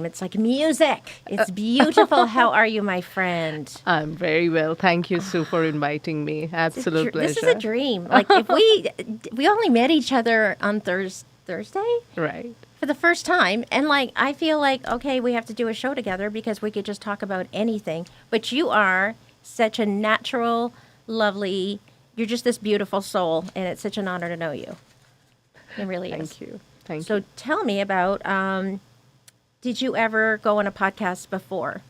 It's like music. It's beautiful. How are you, my friend? I'm very well. Thank you, Sue, for inviting me. Absolute pleasure. This is a dream. Like if we only met each other on Thursday Right. for the first time, and like I feel like okay, we have to do a show together because we could just talk about anything. But you are such a natural, lovely. You're just this beautiful soul, and it's such an honor to know you. It really is. Thank you. Thank you. So tell me about. Did you ever go on a podcast before?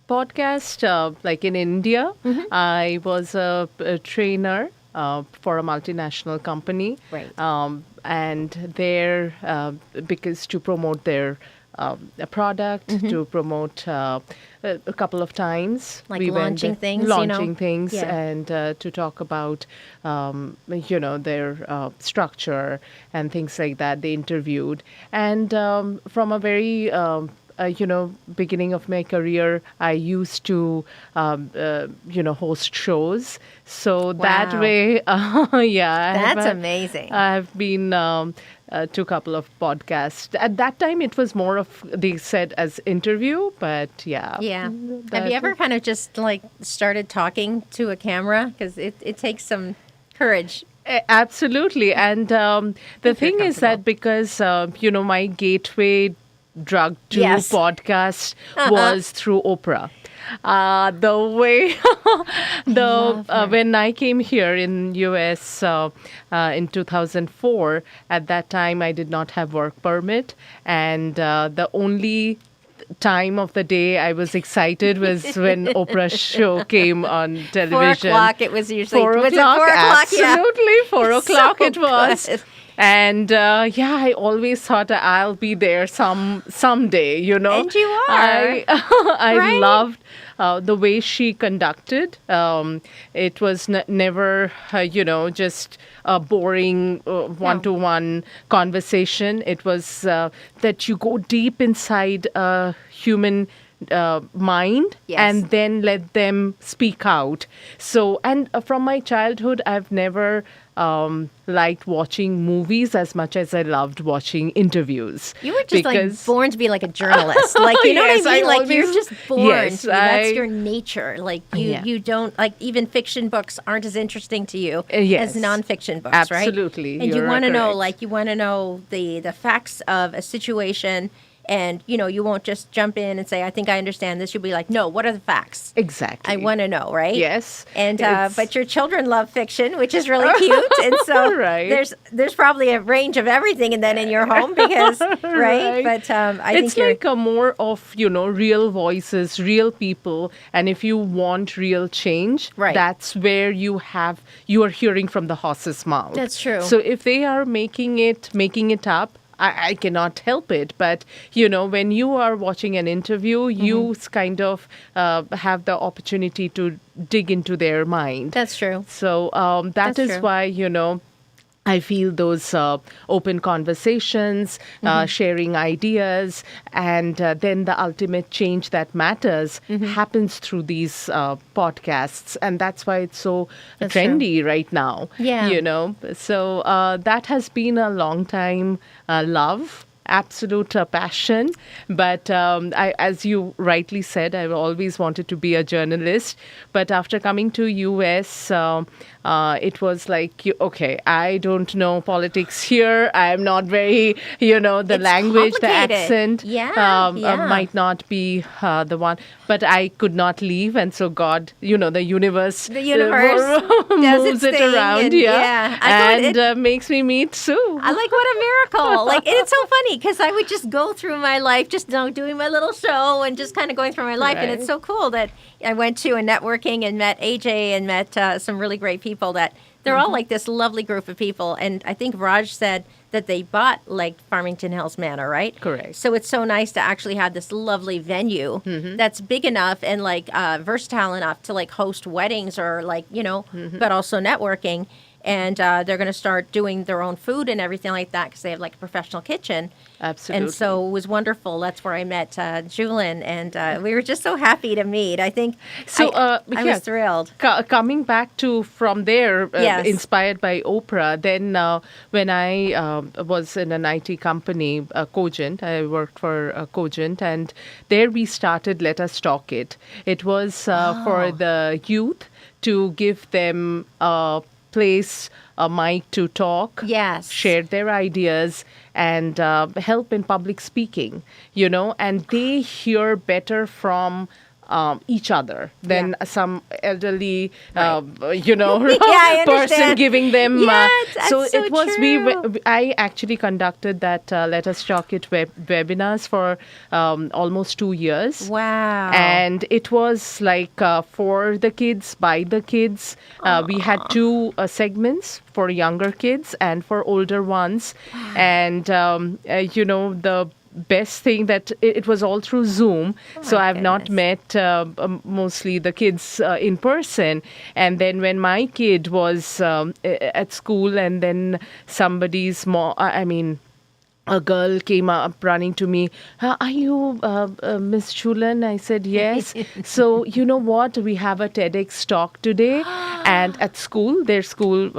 Podcast, like in India, I was a trainer for a multinational company. Right. And there, because to promote their a product, to promote a couple of times. Like we launching went, things, Launching things Yeah. and to talk about, their structure and things like that. They interviewed. And from a very beginning of my career, I used to, host shows. So that Wow. way, That's amazing. I've been to a couple of podcasts. At that time, it was more of, they said as interview, but yeah. Yeah. Have that- you ever kind of just like started talking to a camera? Because it takes some courage. Absolutely. And the you're thing is that because, my gateway drug to Yes. podcast was through Oprah. The way, when I came here in US in 2004, at that time I did not have work permit, and the only time of the day I was excited was when Oprah's show came on 4 television. o'clock, it was usually. 4 was o'clock, it 4 o'clock? absolutely. 4 o'clock So it was. good. And I always thought I'll be there someday, And you are. I Right? loved the way she conducted. It was never, just a boring one-to-one conversation. It was that you go deep inside a human mind Yes. and then let them speak out. So, and from my childhood, I've never liked watching movies as much as I loved watching interviews. You were just like Because- born to be like a journalist. Like, you know Yes, what I I mean? Like you're always- just born. Yes, That's I- your nature. Like you, Yeah. you don't like even fiction books aren't as interesting to you Yes. as nonfiction books, right? Absolutely. And you You're want to know, correct. like you want to know the facts of a situation. And, you won't just jump in and say, I think I understand this. You'll be like, no, what are the facts? Exactly. I want to know, right? Yes. And It's- but your children love fiction, which is really cute. And so Right. there's probably a range of everything and then in your home because right. Right. But I it's think you're like a more of real voices, real people, and if you want real change, Right. that's where you are hearing from the horse's mouth. That's true. So if they are making it up, I cannot help it. But, when you are watching an interview, you kind of have the opportunity to dig into their mind. that's true. So That's that is true. why, I feel those open conversations, sharing ideas, and then the ultimate change that matters happens through these podcasts. And that's why it's so That's true. trendy right now. Yeah. So that has been a long time love. Absolute passion. But as you rightly said, I've always wanted to be a journalist. But after coming to US, it was like, okay, I don't know politics here. I'm not very, the It's language, the complicated. accent Yeah, yeah. might not be the one. But I could not leave. And so God, the universe, The universe does moves its it thing around, and- yeah. yeah. I thought And makes me meet Sue. I like what a miracle. Like and it's so funny because I would just go through my life just doing my little show and just kind of going through my life. And it's Right. so cool that I went to a networking and met AJ and met some really great people that they're all like this lovely group of people. And I think Raj said that they bought like Farmington Hills Manor, right? Correct. So it's so nice to actually have this lovely venue that's big enough and like versatile enough to like host weddings or like, but also networking. and they're going to start doing their own food and everything like that because they have like a professional kitchen. Absolutely. And so it was wonderful. That's where I met Jhulan, and we were just so happy to meet. I think I was thrilled. Coming back to from there, Yes. inspired by Oprah, then when I was in an IT company, Cogent, I worked for Cogent, and there we started Let Us Talk It. It was for the youth to give them a place, a mic to talk, Yes. share their ideas, and help in public speaking, and they hear better from each other than some elderly, I person understand. giving them. Yes, that's so so it was true. I actually conducted that Let Us Talk It webinars for almost 2 years. Wow. And it was like for the kids, by the kids. We had two segments for younger kids and for older ones. And, the best thing that it was all through Zoom. So I've not met mostly the kids in person. And then when my kid was at school and then somebody's a girl came up running to me. Are you Miss Jhulan? I said, yes. So, you know what? We have a TEDx talk today and at school, their school.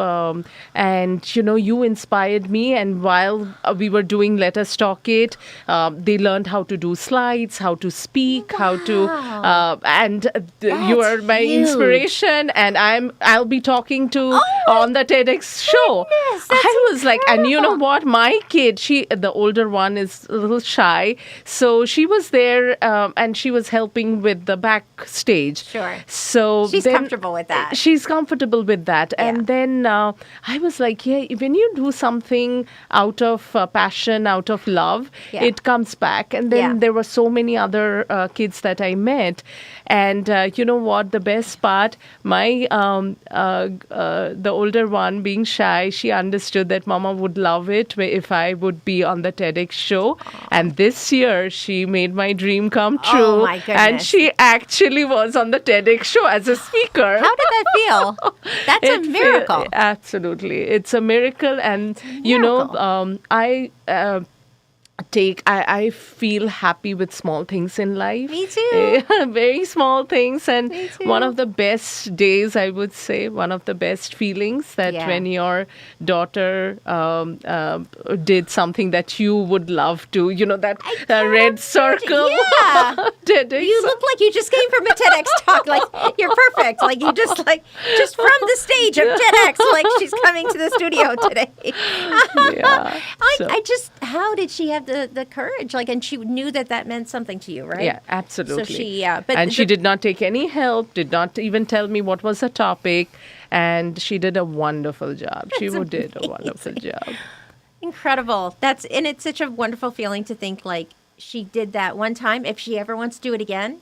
And, you inspired me. And while we were doing Let Us Talk It, they learned how to do slides, how to speak, how to, you are my huge. inspiration. And I'll be talking to on the TEDx show. Goodness, that's I was like, and you know incredible. what? My kid, the older one is a little shy. So she was there and she was helping with the backstage. Sure. So She's comfortable with that. She's comfortable with that. Yeah. And then I was like, yeah, when you do something out of passion, out of love, Yeah. it comes back. And then Yeah. there were so many other kids that I met. And you know what? The best part, my the older one being shy, she understood that Mama would love it if I would be on the TEDx show. And this year, she made my dream come true. Oh, my And goodness. she actually was on the TEDx show as a speaker. How did that feel? That's a It miracle. Absolutely. It's a miracle. And, miracle. I feel happy with small things in life. Me too. Very small things. And Me too. one of the best days, I would say, one of the best feelings that Yeah. when your daughter did something that you would love to, that red circle. Yeah. TEDx. You look like you just came from a TEDx talk. Like, you're perfect. Like, you just from the stage of TEDx, like she's coming to the studio today. Yeah. So- How did she have the courage? Like, and she knew that meant something to you, right? Yeah, absolutely. So she did not take any help, did not even tell me what was the topic, and she did a wonderful job. She did a wonderful job. Incredible. And it's such a wonderful feeling to think like she did that one time. If she ever wants to do it again,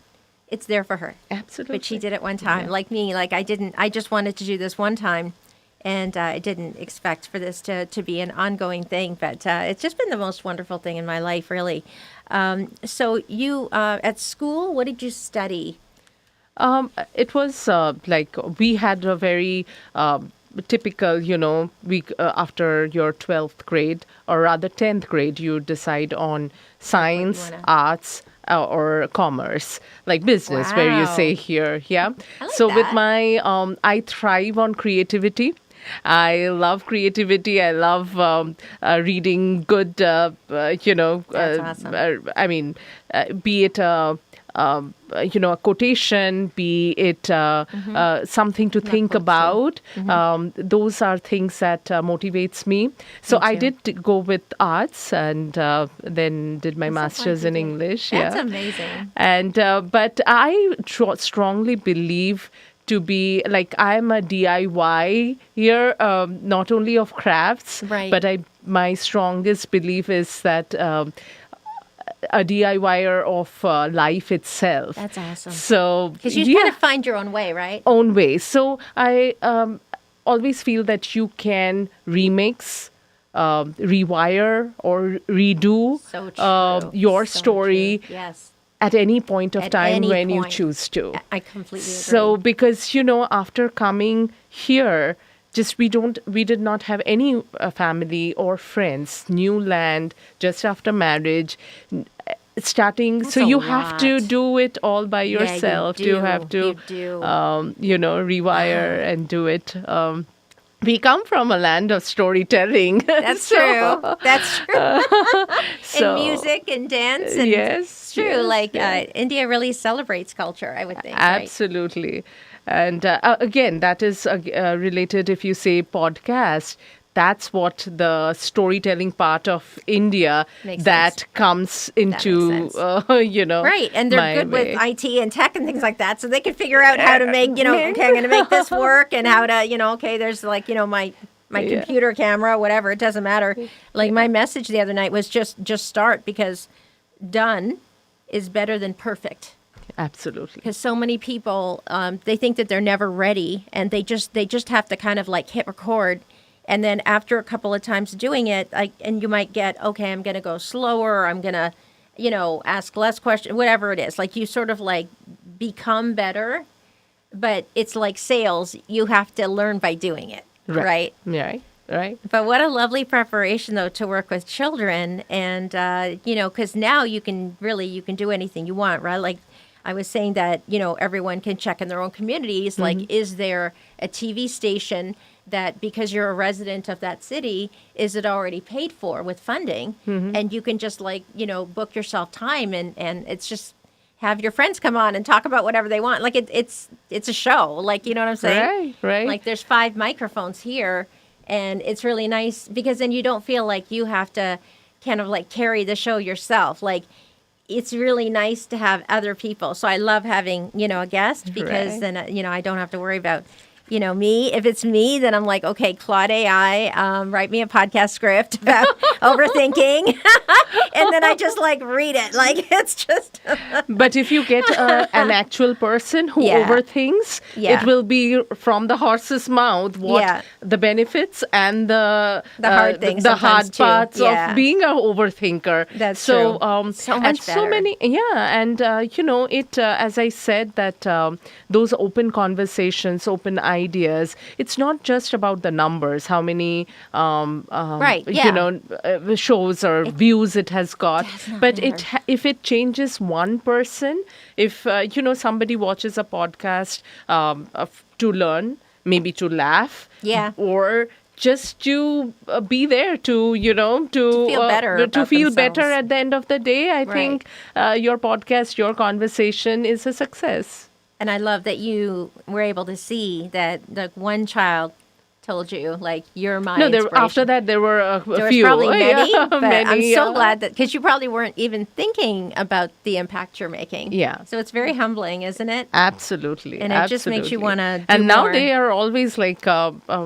it's there for her. Absolutely. But she did it one time. Yeah. Like me, like I just wanted to do this one time. And I didn't expect for this to be an ongoing thing, but it's just been the most wonderful thing in my life, really. So you, at school, what did you study? It was like we had a very typical, after your 12th grade, or rather 10th grade, you decide on science, arts, or commerce, like business, where you Wow. say here. Yeah. I like So with that. my, I thrive on creativity. I love creativity. I love reading good, That's awesome. Be it a quotation, be it something to think quotes, about. Those are things that motivates me. So I too. did go with arts and then did my master's in English. That's yeah. amazing. And but I strongly believe to be like I'm a DIY here, not only of crafts, Right. but my strongest belief is that a DIYer of life itself. That's awesome. So Because you kind of find your own way, right? own way. So I always feel that you can remix, rewire, or redo So true. your So story true. Yes. at any point of At time any when you point. choose to. I completely agree. So because, after coming here, just we did not have any family or friends. New land, just after marriage. Starting, That's so a you have to lot. do it all by Yeah, you yourself. do. You have to, You do. rewire and do it. We come from a land of storytelling. That's So, true. That's true. so, And music and dance. And yes, it's true. yes, Like yes. India really celebrates culture, I would think. Right? Absolutely. And again, that is related if you say podcast. That's what the storytelling part of India Makes that sense. comes makes into, sense. Right, and they're my good with way. IT and tech and things like that, so they can figure out how to make, okay, I'm going to make this work, and how to, okay, there's like, my Yeah. computer camera, whatever, it doesn't matter. Like my message the other night was just start, because done is better than perfect. Absolutely. Because so many people, they think that they're never ready, and they just have to kind of like hit record. And then after a couple of times doing it, and you might get, okay, I'm going to go slower, or I'm going to, ask less questions, whatever it is. Like you sort of like become better, but it's like sales. You have to learn by doing it, right? Right. Right. But what a lovely preparation, though, to work with children. And, because now you can do anything you want, right? Like I was saying that, everyone can check in their own communities. Like, is there a TV station that, because you're a resident of that city, is it already paid for with funding? And you can just book yourself time, and it's just have your friends come on and talk about whatever they want. Like it's a show. Like, you know what I'm saying? Right. Like there's 5 microphones here, and it's really nice because then you don't feel like you have to kind of like carry the show yourself. Like it's really nice to have other people. So I love having, a guest, because Right. then, I don't have to worry about, me. If it's me, then I'm like, okay, Claude AI, write me a podcast script about overthinking. And then I just like read it. Like it's just. But if you get an actual person who Yeah. overthinks, Yeah. it will be from the horse's mouth what Yeah. the benefits and the hard things the sometimes hard too. parts Yeah. of being a overthinker. That's so, true. So and much so better. many, and it as I said that those open conversations, open ideas. It's not just about the numbers, how many Right, yeah. shows or views it has got, does not but matter. if it changes one person, if somebody watches a podcast to learn, maybe to laugh, Yeah. or just to be there to feel better to about feel better themselves. at the end of the day, I Right. think your podcast, your conversation is a success. And I love that you were able to see that like one child told you, like, you're my No, inspiration. after that there were a There was few. probably many, Yeah, but many, I'm so yeah. glad that, because you probably weren't even thinking about the impact you're making. Yeah. So it's very humbling, isn't it? Absolutely. And it just makes you absolutely. wanna do And now more. they are always like,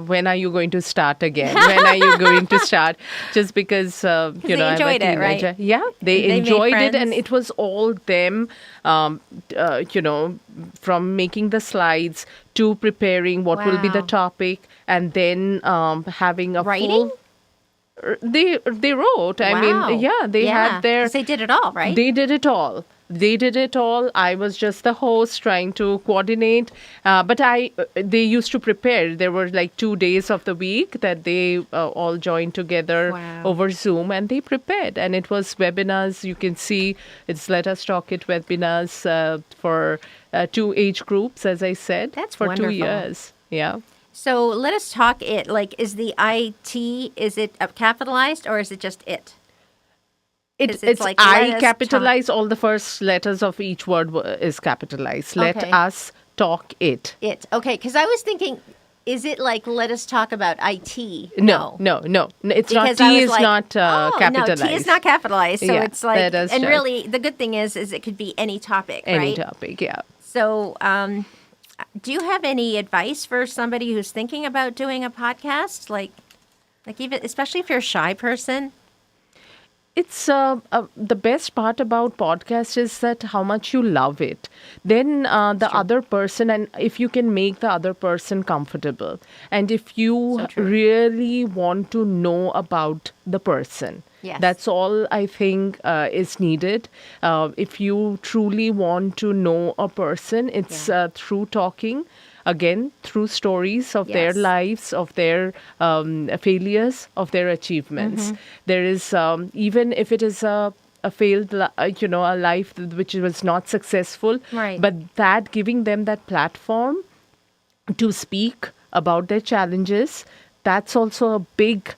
when are you going to start again? When are you going to start? Just because, they I'm a enjoyed it, right? teenager. Yeah, they They made enjoyed it. And friends. it was all them, from making the slides to preparing what will be the Wow. topic, and then having a Writing? full... They wrote. I Wow. mean, yeah, they had their... 'Cause they did it all, right? They did it all. They did it all. I was just the host trying to coordinate. But they used to prepare. There were like 2 days of the week that they all joined together Wow. over Zoom, and they prepared. And it was webinars. You can see it's Let Us Talk It webinars for 2 age groups, as I said. That's for wonderful. 2 years. Yeah. So let us talk it. Like, is the IT, is it capitalized, or is it just it? It's It's like, let I us capitalize all the first letters of each word is capitalized. Let Okay. us talk it. It. Okay, because I was thinking, is it like, let us talk about IT? No. It's not. Because I T was is like, not oh, capitalized. No, T is not capitalized. So Yeah, it's like, let us and talk. really, the good thing is it could be any topic, Any right? topic, yeah. So, do you have any advice for somebody who's thinking about doing a podcast? Like even, especially if you're a shy person? It's the best part about podcast is that how much you love it. Then the other person, and if you can make the other person comfortable, and if you So true. really want to know about the person, Yes. that's all I think is needed. If you truly want to know a person, it's through talking. again, through stories of their Yes. lives, of their failures, of their achievements. There is, even if it is a failed, a life which was not successful, Right. but that giving them that platform to speak about their challenges, that's also a big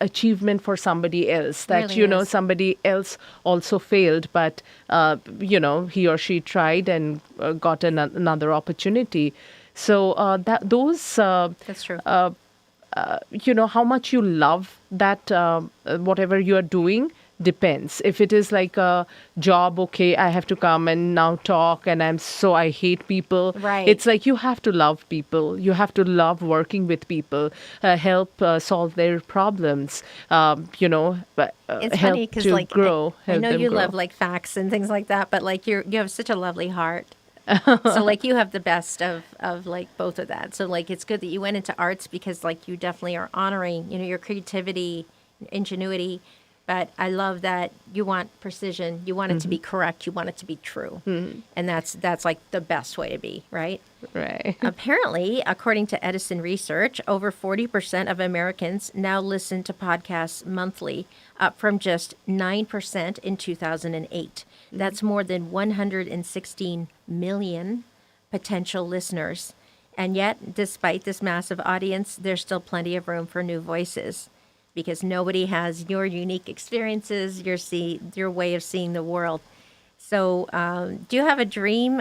achievement for somebody else, that Really is. somebody else also failed, but he or she tried and got another opportunity. So that those That's true. how much you love that, whatever you are doing depends. If it is like a job, okay, I have to come and now talk, and I hate people. Right. It's like you have to love people. You have to love working with people, help solve their problems. It's help funny because to like grow. I Help know them you grow. love like facts and things like that, but like you have such a lovely heart. So like you have the best of like both of that. So like it's good that you went into arts because like you definitely are honoring, your creativity, ingenuity. But I love that you want precision. You want it to be correct. You want it to be true. And that's like the best way to be, right? Right. Apparently, according to Edison Research, over 40% of Americans now listen to podcasts monthly, up from just 9% in 2008. That's more than 116 million potential listeners. And yet, despite this massive audience, there's still plenty of room for new voices because nobody has your unique experiences, your way of seeing the world. So, do you have a dream?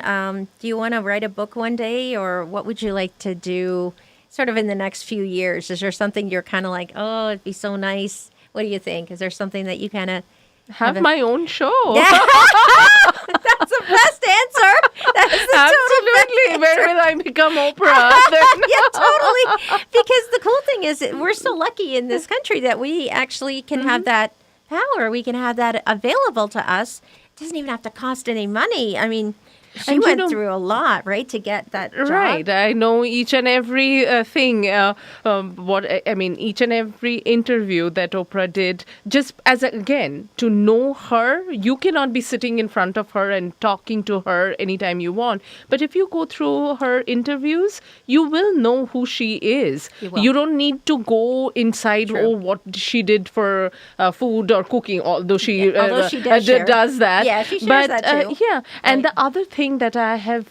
Do you want to write a book one day, or what would you like to do sort of in the next few years? Is there something you're kind of like, oh, it'd be so nice? What do you think? Is there something that you kind of Have my own show. That's the best answer. That is the total best Absolutely. Where answer. will I become Oprah then? Yeah, totally. Because the cool thing is that we're so lucky in this country that we actually can have that power. We can have that available to us. It doesn't even have to cost any money. I mean, she And you went know- through a lot, right, to get that job. Right. I know each and every thing. Each and every interview that Oprah did. Just again, to know her, you cannot be sitting in front of her and talking to her anytime you want. But if you go through her interviews, you will know who she is. You will. You don't need to go inside, True. what she did for food or cooking, although she, Although she does share. does that. Yeah, she shares but, that too. Yeah. And Right. the other thing that I have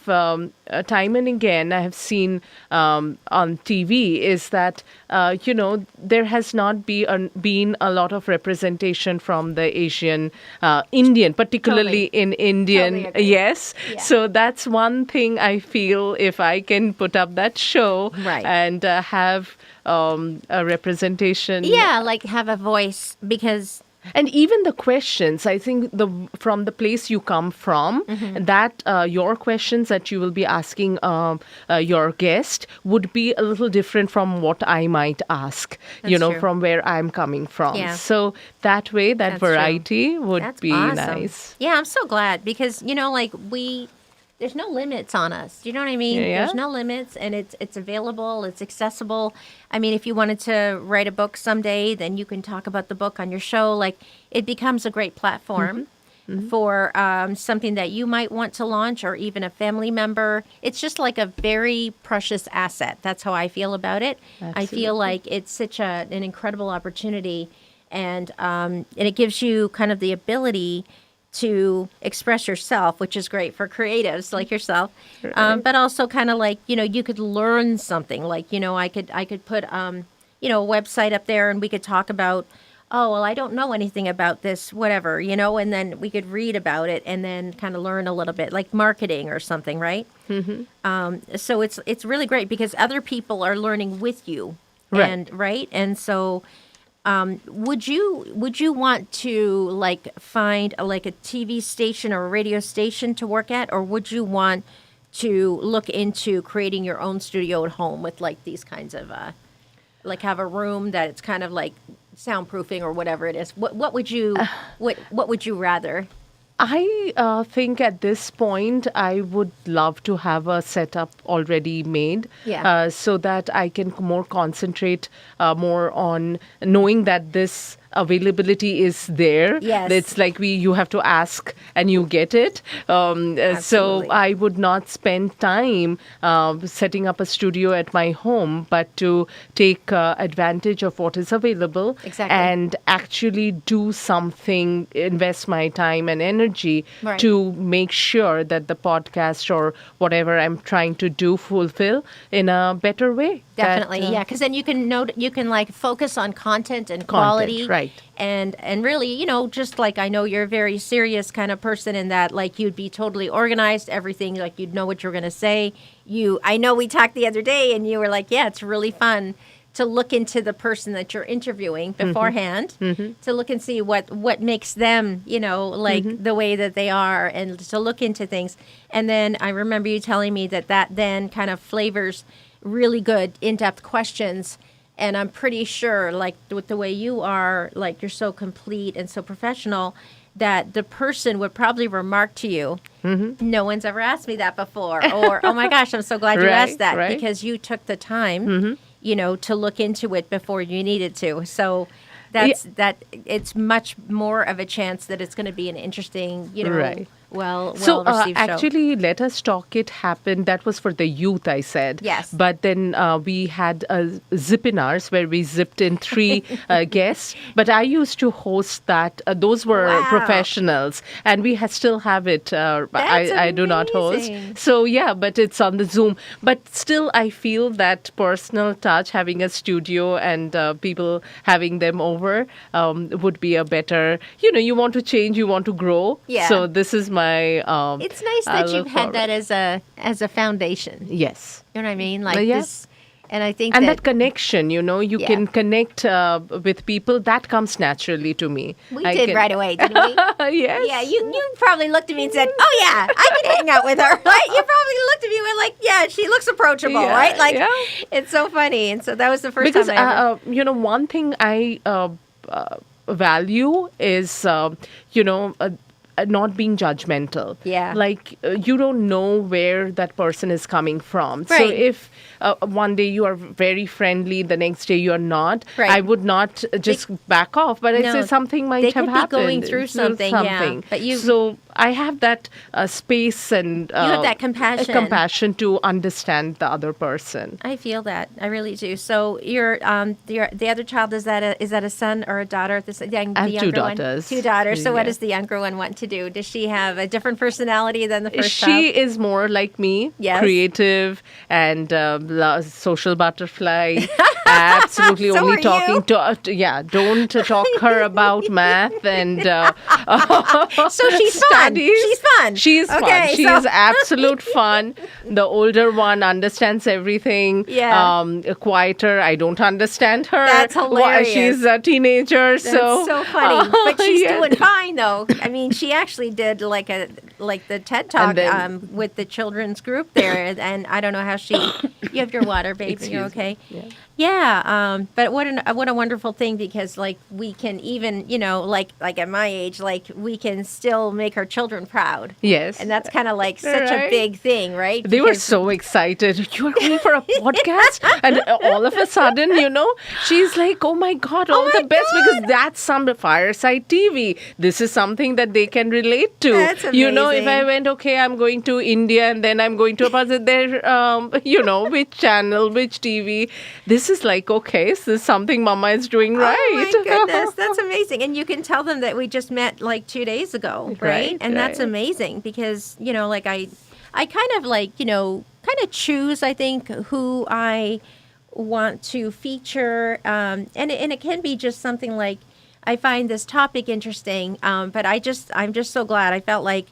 time and again I have seen on TV is that there has not been a lot of representation from the Asian Indian, particularly Totally. in Indian. Totally agree. Yes, Yeah. so that's one thing I feel if I can put up that show Right. and have a representation. Yeah, like have a voice because And even the questions, I think from the place you come from, that your questions that you will be asking your guest would be a little different from what I might ask, That's true. from where I'm coming from. Yeah. So that way, that That's true. variety would that's be awesome. nice. Yeah, I'm so glad because there's no limits on us. Do you know what I mean? Yeah. There's no limits, and it's available. It's accessible. I mean, if you wanted to write a book someday, then you can talk about the book on your show. Like, it becomes a great platform for something that you might want to launch, or even a family member. It's just like a very precious asset. That's how I feel about it. I feel like it's such an incredible opportunity, and it gives you kind of the ability to express yourself, which is great for creatives like yourself, but also kind of like, you could learn something. Like, I could put, a website up there and we could talk about, oh, well, I don't know anything about this, whatever, and then we could read about it and then kind of learn a little bit, like marketing or something, right? So it's really great because other people are learning with you. Right. And so would you want to like find a TV station or a radio station to work at, or would you want to look into creating your own studio at home with like these kinds of like have a room that it's kind of like soundproofing or whatever it is? What would you what would you rather? I think at this point, I would love to have a setup already made, Yeah. so that I can more concentrate more on knowing that this availability is there. Yes. It's like you have to ask and you get it. So Absolutely. I would not spend time setting up a studio at my home, but to take advantage of what is available Exactly. and actually do something, invest my time and energy Right. to make sure that the podcast or whatever I'm trying to do fulfill in a better way. Definitely, That, yeah, because then you can like focus on content and quality, right. And really, just like I know you're a very serious kind of person in that, like you'd be totally organized, everything, like you'd know what you're going to say. I know we talked the other day, and you were like, yeah, it's really fun to look into the person that you're interviewing beforehand, to look and see what makes them, like the way that they are, and to look into things. And then I remember you telling me that then kind of flavors really good in-depth questions. And I'm pretty sure, like with the way you are, like you're so complete and so professional, that the person would probably remark to you, no one's ever asked me that before, or, oh my gosh, I'm so glad you asked that, Right. because you took the time, to look into it before you needed to. So it's much more of a chance that it's going to be an interesting, Right. well So received show. actually, Let Us Talk It happened. That was for the youth, I said. Yes. But then we had zip-inars where we zipped in 3 guests. But I used to host that. Those were Wow. professionals. And we still have it. I do not host. amazing. So, yeah, but it's on the Zoom. But still, I feel that personal touch, having a studio and people having them over would be a better, you want to change, you want to grow. Yeah. So this is my... It's nice that you've had that as a foundation. Yes. You know what I mean? Like Yeah. this, and I think And that connection, you Yeah. can connect with people. That comes naturally to me. we did right away, didn't we? Yes. Yeah, you probably looked at me and said, "Oh yeah, I could hang out with her." Right? You probably looked at me and were like, "Yeah, she looks approachable." Yeah, right? Like yeah. it's so funny, and so that was the first Because, time I ever. one thing I value is, not being judgmental. Yeah. Like, you don't know where that person is coming from. So Right. if one day you are very friendly, the next day you are not, Right. I would not just back off. But I'd No, say something might they have could be happened. going through something, yeah. But So I have that space and have that compassion. compassion to understand the other person. I feel that. I really do. So the other child, is that a son or a daughter? The I have 2 younger daughters. One? 2 daughters. So what Yeah. does the younger one want to do? Does she have a different personality than the first She child? is more like me, Yes. creative and social butterfly. Absolutely So only are talking you. don't talk her about math and So she's fun. studies. She's fun. She's fun. Okay, She so- is absolute fun. The older one understands everything. Yeah. Quieter. I don't understand her. That's hilarious. She's a teenager. That's so so funny. But she's yeah. doing fine though. I mean, she actually did like the TED Talk then- with the children's group there, and I don't know how she. You have your water, baby. Excuse You're me. okay. Yeah. Yeah. But what a wonderful thing, because like we can even like at my age, like we can still make our children proud. Yes. And that's kind of like such a Right. big thing, right? They were Because- so excited. You are going for a podcast? And all of a sudden, she's like, oh my God, all my the best, God. because that's some Fireside TV. This is something that they can relate to. That's If I amazing. went, okay, I'm going to India and then I'm going to a person there, which channel, which TV. This is like, okay, this is something Mama is doing right. Oh my goodness, that's amazing. And you can tell them that we just met like 2 days ago, right? Right, And that's right. amazing because, like I kind of like, kind of choose, I think, who I want to feature. And it can be just something like, I find this topic interesting, but I'm just so glad. I felt like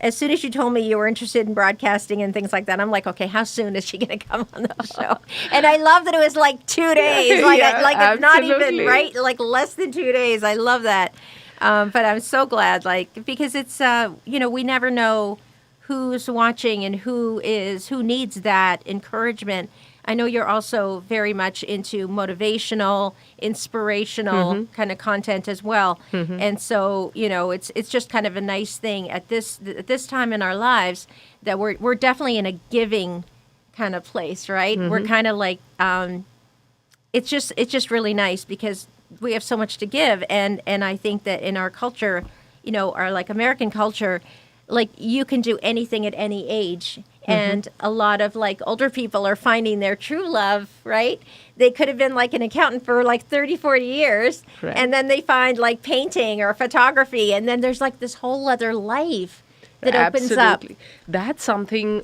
as soon as you told me you were interested in broadcasting and things like that, I'm like, okay, how soon is she going to come on the show? And I love that it was like 2 days, like Yeah, it's not even absolutely. right, like less than 2 days. I love that. But I'm so glad, because it's we never know who's watching and who needs that encouragement. I know you're also very much into motivational, inspirational kind of content as well. And so, it's just kind of a nice thing at this time in our lives that we're definitely in a giving kind of place, right? We're kind of like it's just really nice because we have so much to give, and I think that in our culture, our like American culture, like you can do anything at any age. And a lot of like older people are finding their true love, right? They could have been like an accountant for like 30, 40 years. Right. And then they find like painting or photography. And then there's like this whole other life that opens up. That's something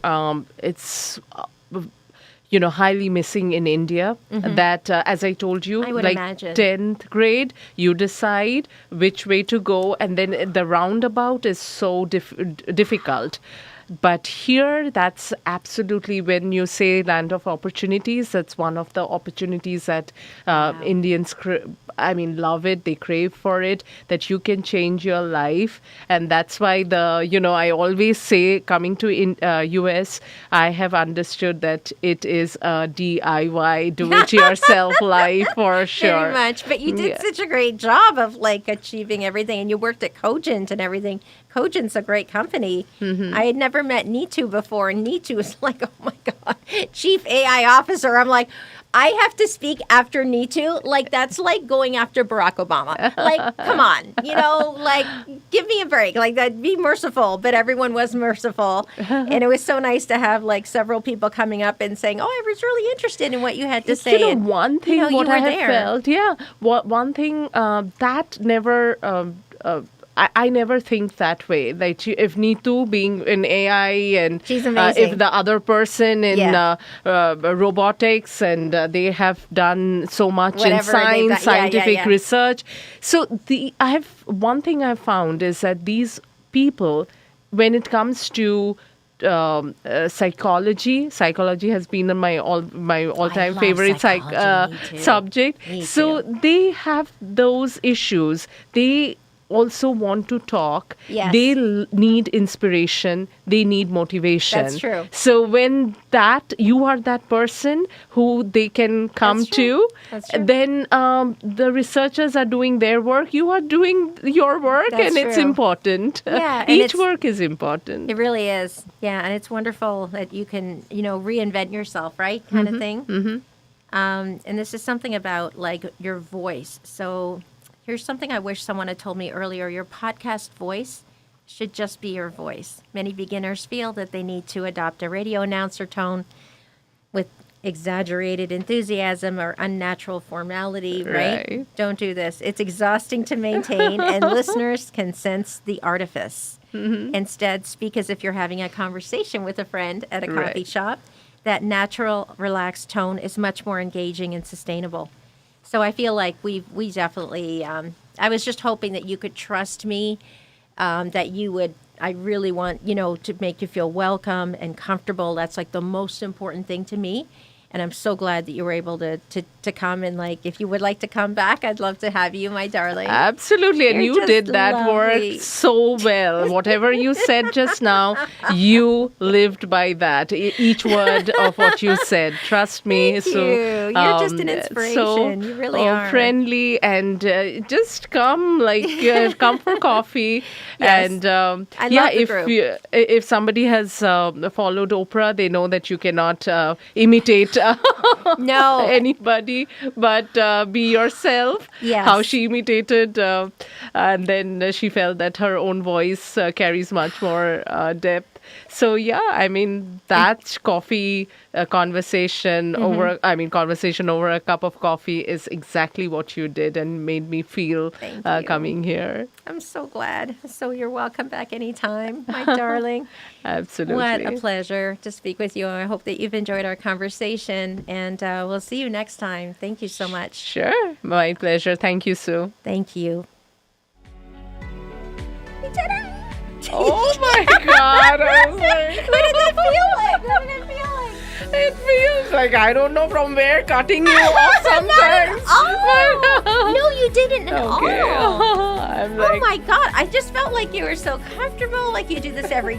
it's highly missing in India. That as I told you, I would like imagine. 10th grade, you decide which way to go, and then the roundabout is so difficult. But here, that's absolutely, when you say land of opportunities, that's one of the opportunities that Indians, love it. They crave for it, that you can change your life. And that's why I always say, coming to US, I have understood that it is a DIY, do-it-yourself life for sure. Very much. But you did such a great job of like achieving everything. And you worked at Cogent and everything. Cogent's a great company. I had never met Neetu before, and Neetu is like, oh my God, Chief AI Officer. I'm like, I have to speak after Neetu. Like, that's like going after Barack Obama. Like, come on, like, give me a break. Like, that, be merciful. But everyone was merciful. And it was so nice to have like several people coming up and saying, oh, I was really interested in what you had to say. And, one thing what I have felt, one thing that never... I never think that way. Like if Neetu being in AI and she's amazing. If the other person in robotics and they have done so much in science, scientific research. So one thing I've found is that these people, when it comes to psychology has been my all-time favorite subject. So they have those issues. They also want to talk. Yes. They need inspiration. They need motivation. That's true. So when you are that person who they can come to, then the researchers are doing their work. You are doing your work, and it's important. Yeah, each work is important. It really is. Yeah, and it's wonderful that you can, reinvent yourself, right? Kind of thing. And this is something about like your voice. So here's something I wish someone had told me earlier. Your podcast voice should just be your voice. Many beginners feel that they need to adopt a radio announcer tone with exaggerated enthusiasm or unnatural formality, right? Don't do this. It's exhausting to maintain, and listeners can sense the artifice. Instead, speak as if you're having a conversation with a friend at a coffee shop. That natural, relaxed tone is much more engaging and sustainable. So I feel like we definitely, I was just hoping that you could trust me, that you would, I really want, to make you feel welcome and comfortable. That's like the most important thing to me. And I'm so glad that you were able to come, and like, if you would like to come back, I'd love to have you, my darling. Absolutely. And you did that work so well. Whatever you said just now, you lived by that. Each word of what you said. Trust me. Thank you. You're just an inspiration. You really are. Friendly, and just come, come for coffee. Yes. And I love the group. If somebody has followed Oprah, they know that you cannot imitate no anybody, but be yourself. Yes. How she imitated, and then she felt that her own voice carries much more depth. So that coffee conversation over a cup of coffee is exactly what you did, and made me feel coming here. I'm so glad. So you're welcome back anytime, my darling. Absolutely. What a pleasure to speak with you. I hope that you've enjoyed our conversation, and we'll see you next time. Thank you so much. Sure. My pleasure. Thank you, Sue. Thank you. We did it! Oh my God! I was like, what did it feel like? What did it feel like? It feels like, I don't know from where, cutting you off sometimes. No, you didn't at all. I'm like, oh my God! I just felt like you were so comfortable. Like you do this every